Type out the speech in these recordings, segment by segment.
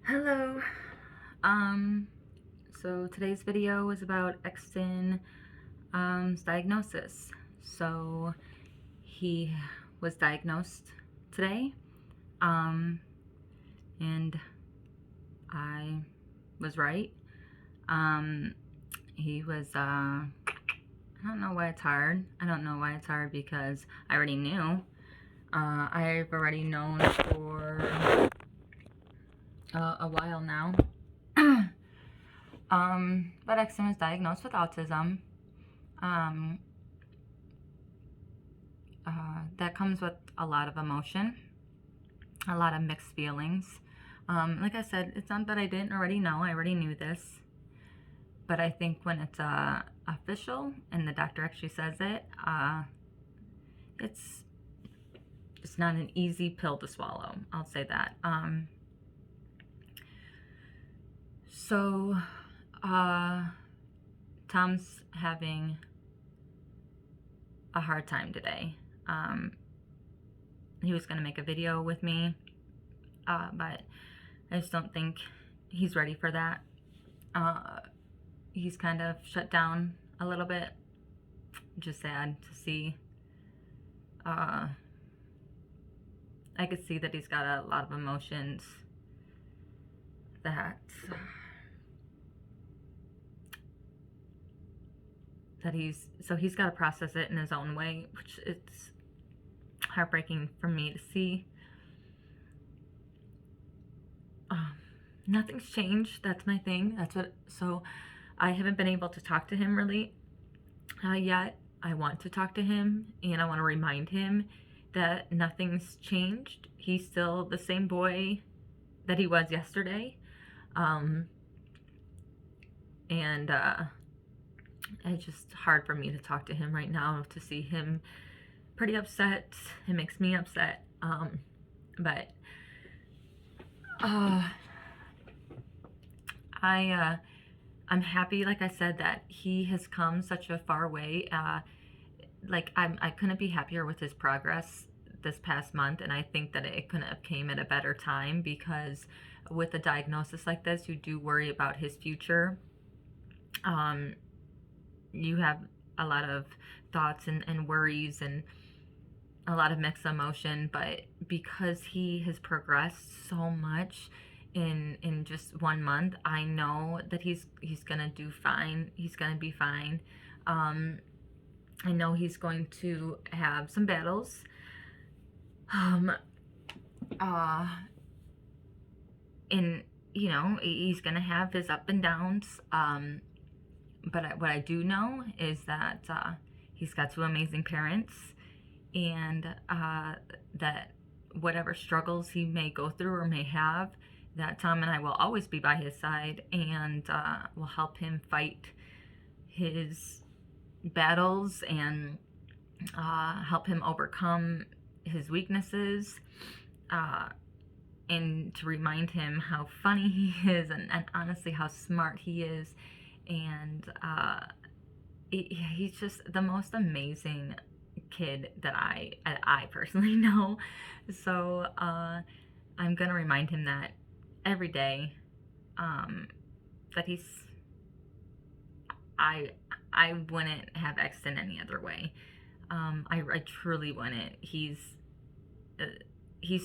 Hello. Um, so today's video is about Exton's diagnosis. So he was diagnosed today, um, and I was right. Um, he was, I don't know why it's hard. I don't know why it's hard because I already knew. I've already known for a while now. But Exton was diagnosed with autism. Um, that comes with a lot of emotion, a lot of mixed feelings. Like I said, it's not that I didn't already know. I already knew this. But I think when it's official and the doctor actually says it, it's it's not an easy pill to swallow. I'll say that. So Tom's having a hard time today. He was going to make a video with me, but I just don't think he's ready for that. He's kind of shut down a little bit. Just sad to see. I could see that he's got a lot of emotions that he's got to process it in his own way, which it's heartbreaking for me to see. Nothing's changed. That's my thing. So I haven't been able to talk to him really yet. I want to talk to him, and I want to remind him that nothing's changed. He's still the same boy that he was yesterday. It's just hard for me to talk to him right now, to see him pretty upset. It makes me upset. But I'm happy, like I said, that he has come such a far way. I couldn't be happier with his progress this past month, and I think that it couldn't have came at a better time, because with a diagnosis like this, you do worry about his future. You have a lot of thoughts and worries and a lot of mixed emotion, but because he has progressed so much in just 1 month, I know that he's gonna do fine. He's gonna be fine. I know he's going to have some battles. And he's gonna have his up and downs. But what I do know is that he's got two amazing parents, and that whatever struggles he may go through or may have, that Tom and I will always be by his side, and will help him fight his battles and help him overcome his weaknesses, and to remind him how funny he is, and honestly how smart he is. And he's just the most amazing kid that I personally know. So I'm gonna remind him that every day, that I wouldn't have Exton any other way. I truly wouldn't. He's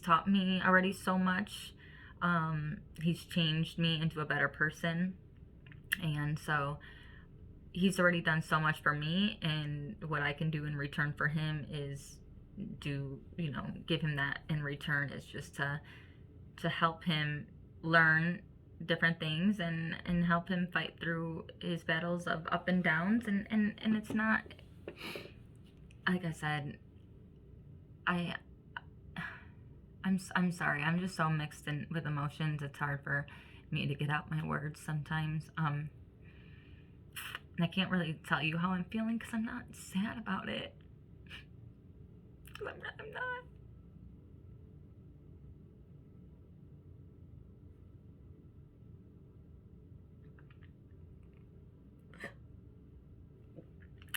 taught me already so much. He's changed me into a better person, and so he's already done so much for me, and what I can do in return for him is give him that in return, is just to help him learn different things, and help him fight through his battles of up and downs. And it's not, like I said, I'm sorry, I'm just so mixed in with emotions. It's hard for me to get out my words sometimes. And I can't really tell you how I'm feeling, because I'm not sad about it. I'm not.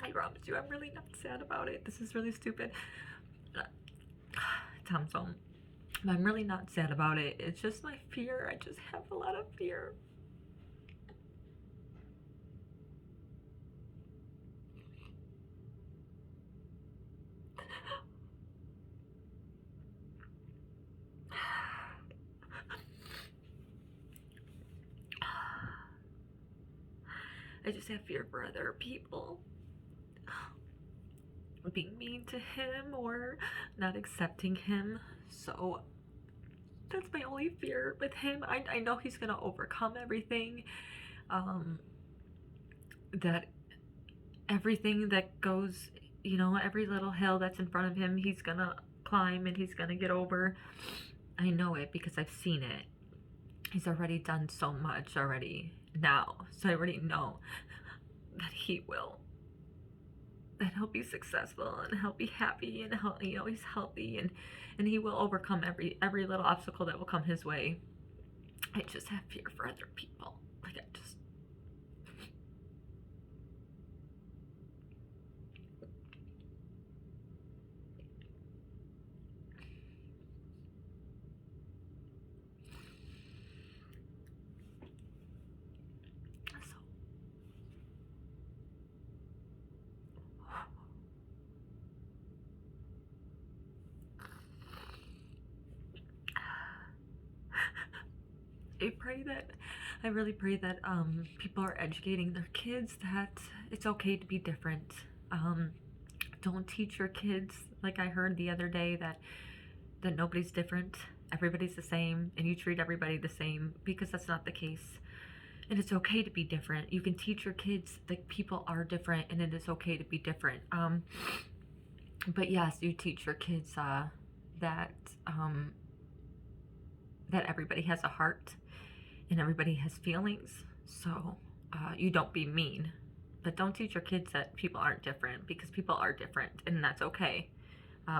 I promise you, I'm really not sad about it. This is really stupid. Tom's home. I'm really not sad about it. It's just my fear. I just have a lot of fear. I just have fear for other people being mean to him or not accepting him. So that's my only fear with him. I know he's gonna overcome everything. That everything that goes, every little hill that's in front of him, he's gonna climb and he's gonna get over. I know it because I've seen it. He's already done so much already now. So I already know that he will. That he'll be successful and he'll be happy and he's healthy and he will overcome every little obstacle that will come his way. I just have fear for other people. Like I just so I really pray that people are educating their kids that it's okay to be different. Don't teach your kids, like I heard the other day, that nobody's different, everybody's the same, and you treat everybody the same, because that's not the case. And it's okay to be different. You can teach your kids that people are different and it is okay to be different. But yes, you teach your kids that that everybody has a heart and everybody has feelings. So you don't be mean, but don't teach your kids that people aren't different, because people are different and that's okay.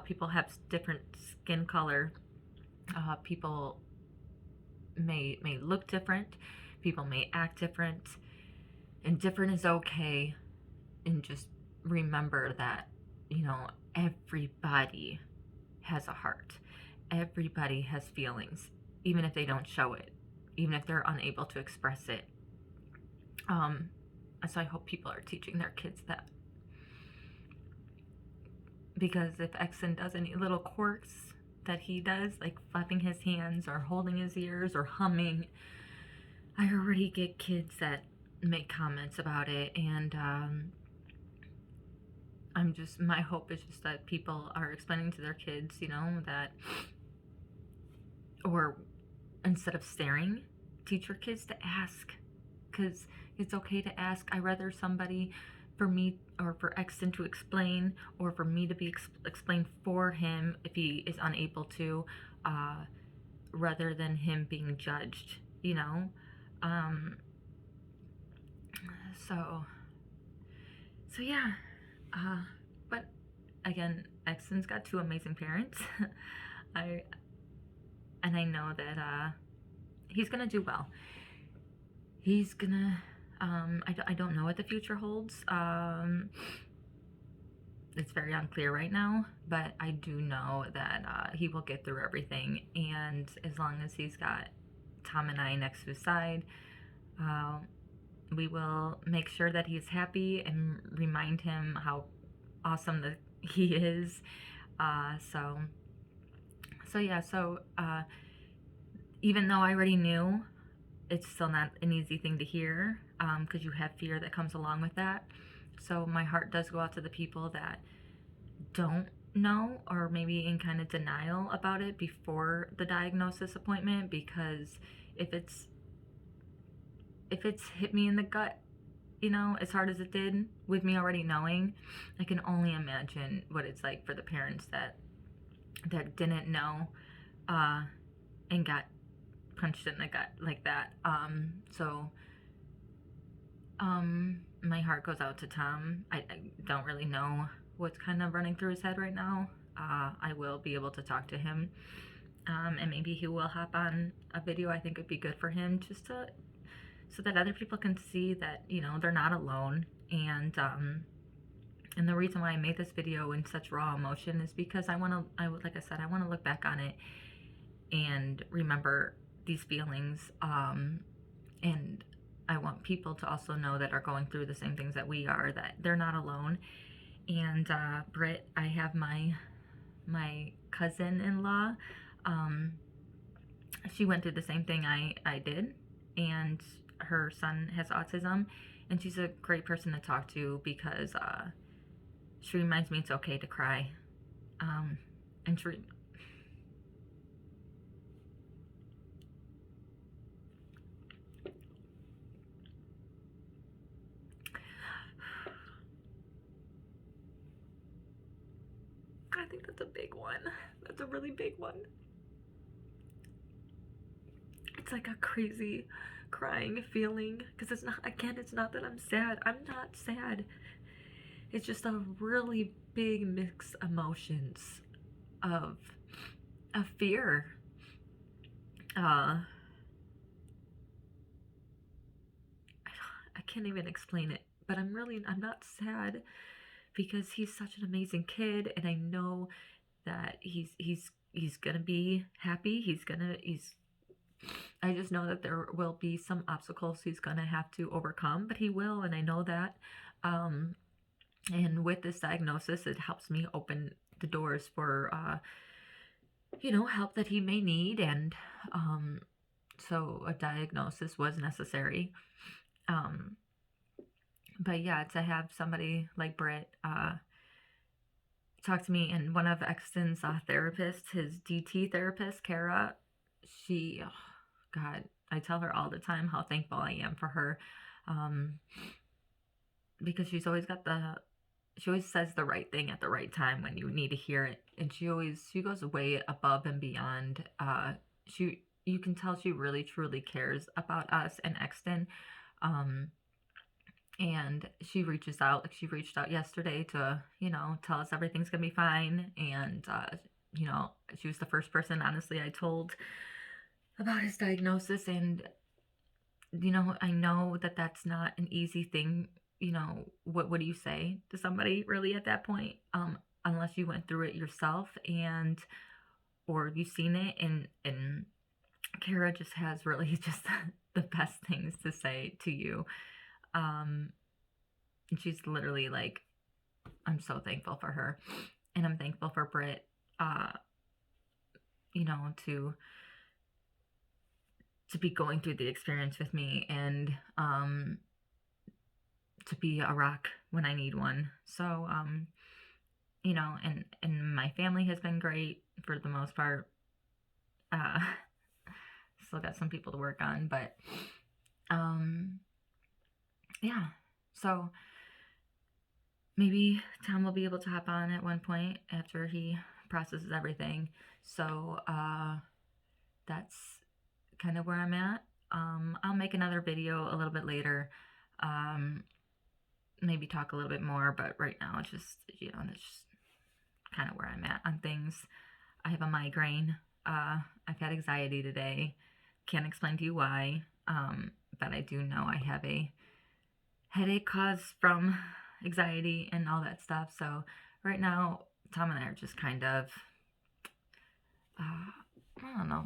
People have different skin color. People may look different. People may act different, and different is okay. And just remember that, everybody has a heart. Everybody has feelings, even if they don't show it, even if they're unable to express it. So I hope people are teaching their kids that. Because if Exton does any little quirks that he does, like flapping his hands or holding his ears or humming, I already get kids that make comments about it, and my hope is just that people are explaining to their kids, that, or instead of staring, teach your kids to ask, because it's okay to ask. I'd rather somebody, for me, or for Exton to explain, or for me to be explained for him if he is unable to, rather than him being judged, so yeah, but again, Exton's got two amazing parents. I know that he's gonna do well. He's gonna, I don't know what the future holds. It's very unclear right now, but I do know that he will get through everything, and as long as he's got Tom and I next to his side, we will make sure that he's happy and remind him how awesome that he is. Even though I already knew, it's still not an easy thing to hear, because you have fear that comes along with that. So my heart does go out to the people that don't know, or maybe in kind of denial about it before the diagnosis appointment, because if it's hit me in the gut, as hard as it did with me already knowing, I can only imagine what it's like for the parents that didn't know and got punched in the gut like that. My heart goes out to Tom. I don't really know what's kind of running through his head right now. I will be able to talk to him, and maybe he will hop on a video. I think it'd be good for him, just so that other people can see that they're not alone. And the reason why I made this video in such raw emotion is because like I said, I want to look back on it and remember these feelings. And I want people to also know that are going through the same things that we are, that they're not alone. And Britt, I have my cousin-in-law. Um, she went through the same thing I did, and her son has autism, and she's a great person to talk to because she reminds me it's okay to cry. And she, I think that's a big one. That's a really big one. It's like a crazy crying feeling because it's not, again, it's not that I'm sad. I'm not sad. It's just a really big mix emotions of fear. I can't even explain it, but I'm not sad because he's such an amazing kid, and I know that he's gonna be happy. I just know that there will be some obstacles he's gonna have to overcome, but he will, and I know that. And with this diagnosis, it helps me open the doors for help that he may need, and so a diagnosis was necessary. But yeah, to have somebody like Britt talk to me, and one of Exton's therapists, his DT therapist, Kara, she, oh, God, I tell her all the time how thankful I am for her, because she's always she always says the right thing at the right time when you need to hear it, and she goes way above and beyond. You can tell she really truly cares about us and Exton. And she reaches out, like she reached out yesterday to, tell us everything's gonna be fine. And, she was the first person, honestly, I told about his diagnosis. And, I know that that's not an easy thing. What do you say to somebody really at that point? Unless you went through it yourself or you've seen it. And Kara just has really just the best things to say to you. And she's literally like, I'm so thankful for her, and I'm thankful for Britt, to be going through the experience with me, and to be a rock when I need one. So, and my family has been great for the most part. Still got some people to work on, but yeah. So maybe Tom will be able to hop on at one point after he processes everything. So that's kind of where I'm at. I'll make another video a little bit later. Maybe talk a little bit more, but right now it's just, that's just kind of where I'm at on things. I have a migraine. I've had anxiety today. Can't explain to you why, but I do know I have a headache caused from anxiety and all that stuff. So right now, Tom and I are just kind of, I don't know,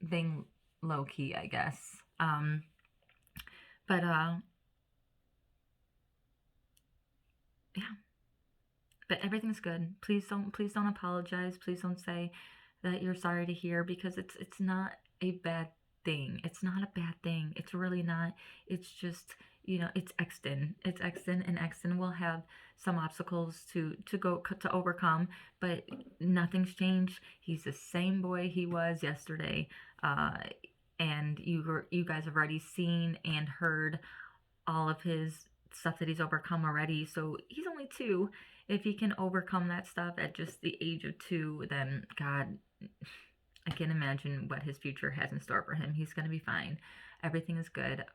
being low key, I guess. But yeah. But everything's good. Please don't apologize. Please don't say that you're sorry to hear, because it's not a bad thing. It's not a bad thing. It's really not. It's just, it's Exton. It's Exton, and Exton will have some obstacles to overcome, but nothing's changed. He's the same boy he was yesterday. And you guys have already seen and heard all of his stuff that he's overcome already. So he's only 2. If he can overcome that stuff at just the age of 2, then God, I can't imagine what his future has in store for him. He's gonna be fine. Everything is good.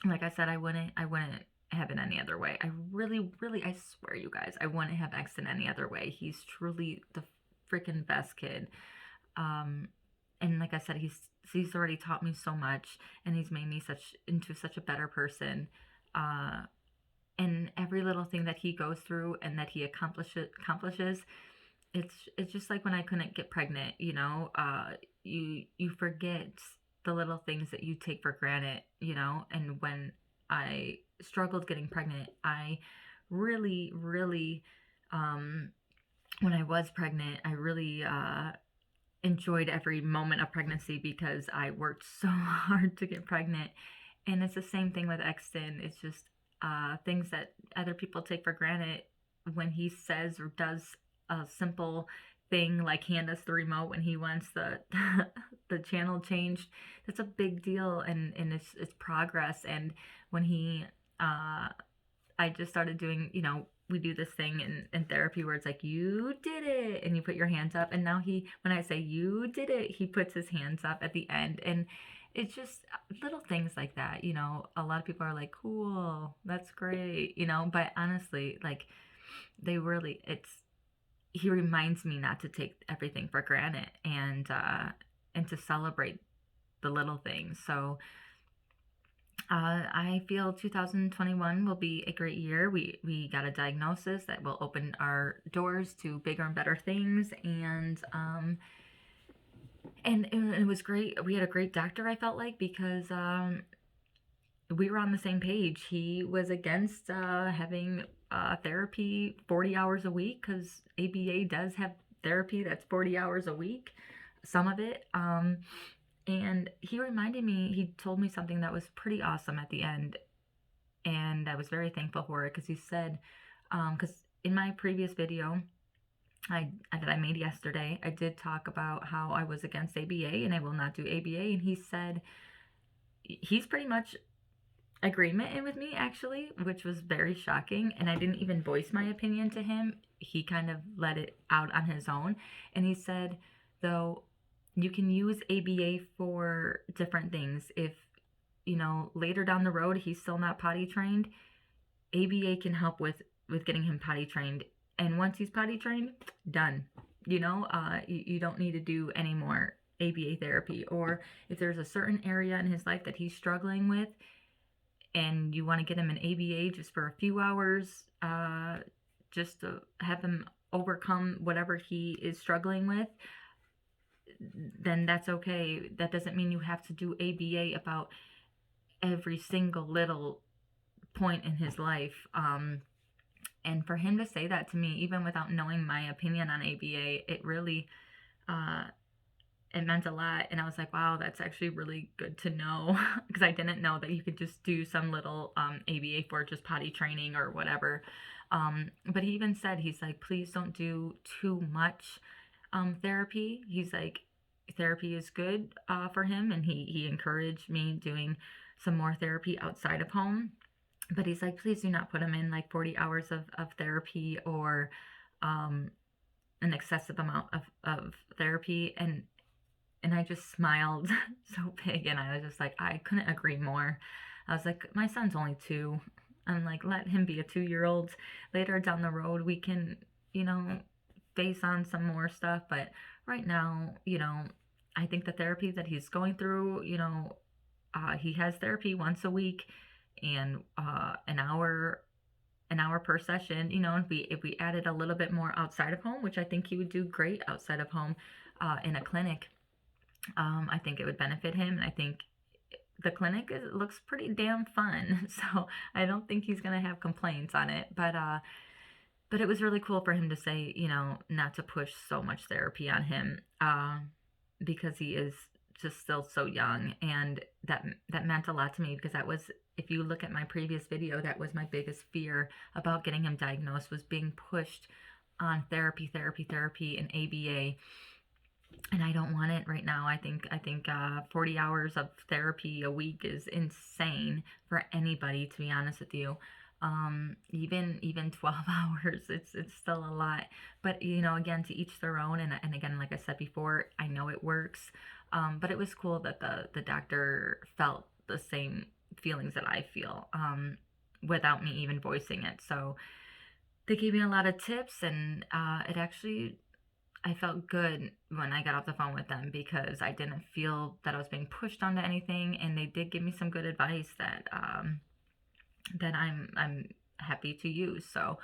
Like I said, I wouldn't have it any other way. I really, I swear, you guys, I wouldn't have Exton any other way. He's truly the freaking best kid. And like I said, he's already taught me so much, and he's made me into such a better person. And every little thing that he goes through and that he accomplishes, it's just like when I couldn't get pregnant, you forget the little things that you take for granted, and when I struggled getting pregnant, I really, really, um, when I was pregnant, I really enjoyed every moment of pregnancy because I worked so hard to get pregnant. And it's the same thing with Exton. It's just things that other people take for granted. When he says or does a simple thing like hand us the remote when he wants the the channel changed, that's a big deal, and it's progress. And when he I just started doing, we do this thing in therapy where it's like, you did it. And you put your hands up. And now when I say you did it, he puts his hands up at the end. And it's just little things like that. A lot of people are like, cool, that's great, but honestly, like, he reminds me not to take everything for granted, and to celebrate the little things. So, I feel 2021 will be a great year. We got a diagnosis that will open our doors to bigger and better things, and it was great. We had a great doctor, I felt like, because we were on the same page. He was against having therapy 40 hours a week, because ABA does have therapy that's 40 hours a week, some of it. And he told me something that was pretty awesome at the end. And I was very thankful for it, because he said, because in my previous video that I made yesterday, I did talk about how I was against ABA and I will not do ABA. And he said he's pretty much agreement with me, actually, which was very shocking. And I didn't even voice my opinion to him. He kind of let it out on his own. And he said, though, you can use ABA for different things. If, later down the road he's still not potty trained, ABA can help with getting him potty trained. And once he's potty trained, done. You don't need to do any more ABA therapy. Or if there's a certain area in his life that he's struggling with, and you want to get him an ABA just for a few hours, just to have him overcome whatever he is struggling with, then that's okay. That doesn't mean you have to do ABA about every single little point in his life. And for him to say that to me, even without knowing my opinion on ABA, it really, it meant a lot. And I was like, wow, that's actually really good to know, because I didn't know that you could just do some little ABA for just potty training or whatever. But he even said, he's like, please don't do too much therapy. He's like, therapy is good for him, and he encouraged me doing some more therapy outside of home. But he's like, please do not put him in like 40 hours of therapy, or an excessive amount of therapy. And I just smiled so big, and I was just like, I couldn't agree more. I was like, my son's only 2. I'm like, let him be a 2-year-old. Later down the road, we can, face on some more stuff. But right now, I think the therapy that he's going through, he has therapy once a week, and an hour per session. If we added a little bit more outside of home, which I think he would do great outside of home, in a clinic, I think it would benefit him. And I think the clinic looks pretty damn fun. So I don't think he's gonna have complaints on it. But it was really cool for him to say, not to push so much therapy on him, because he is just still so young. And that meant a lot to me, because that was, if you look at my previous video, that was my biggest fear about getting him diagnosed, was being pushed on therapy, and ABA. And I don't want it right now. I think 40 hours of therapy a week is insane for anybody, to be honest with you. Even 12 hours, it's still a lot. But again, to each their own. And again, like I said before, I know it works. But it was cool that the doctor felt the same feelings that I feel, without me even voicing it. So they gave me a lot of tips, and it actually, I felt good when I got off the phone with them, because I didn't feel that I was being pushed onto anything, and they did give me some good advice that that I'm happy to use. So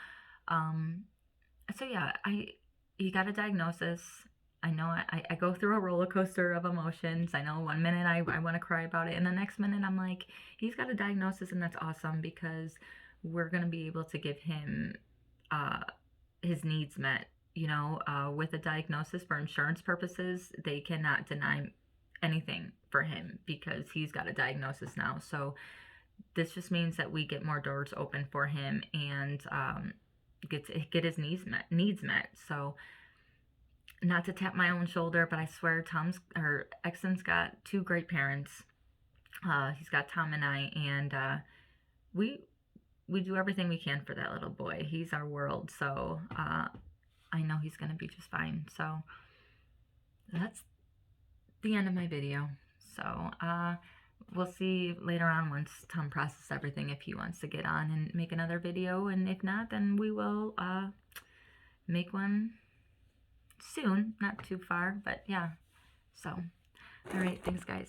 yeah, he got a diagnosis. I know I go through a roller coaster of emotions. I know one minute I want to cry about it, and the next minute I'm like, he's got a diagnosis, and that's awesome because we're going to be able to give him uh, his needs met. With a diagnosis for insurance purposes, they cannot deny anything for him because he's got a diagnosis now. So this just means that we get more doors open for him and get his needs met. So not to tap my own shoulder, but I swear Exton's got two great parents. He's got Tom and I, and we we do everything we can for that little boy. He's our world, so I know he's gonna be just fine. So that's the end of my video. So we'll see later on once Tom processes everything if he wants to get on and make another video, and if not, then we will make one soon, not too far, but yeah. So all right, thanks guys.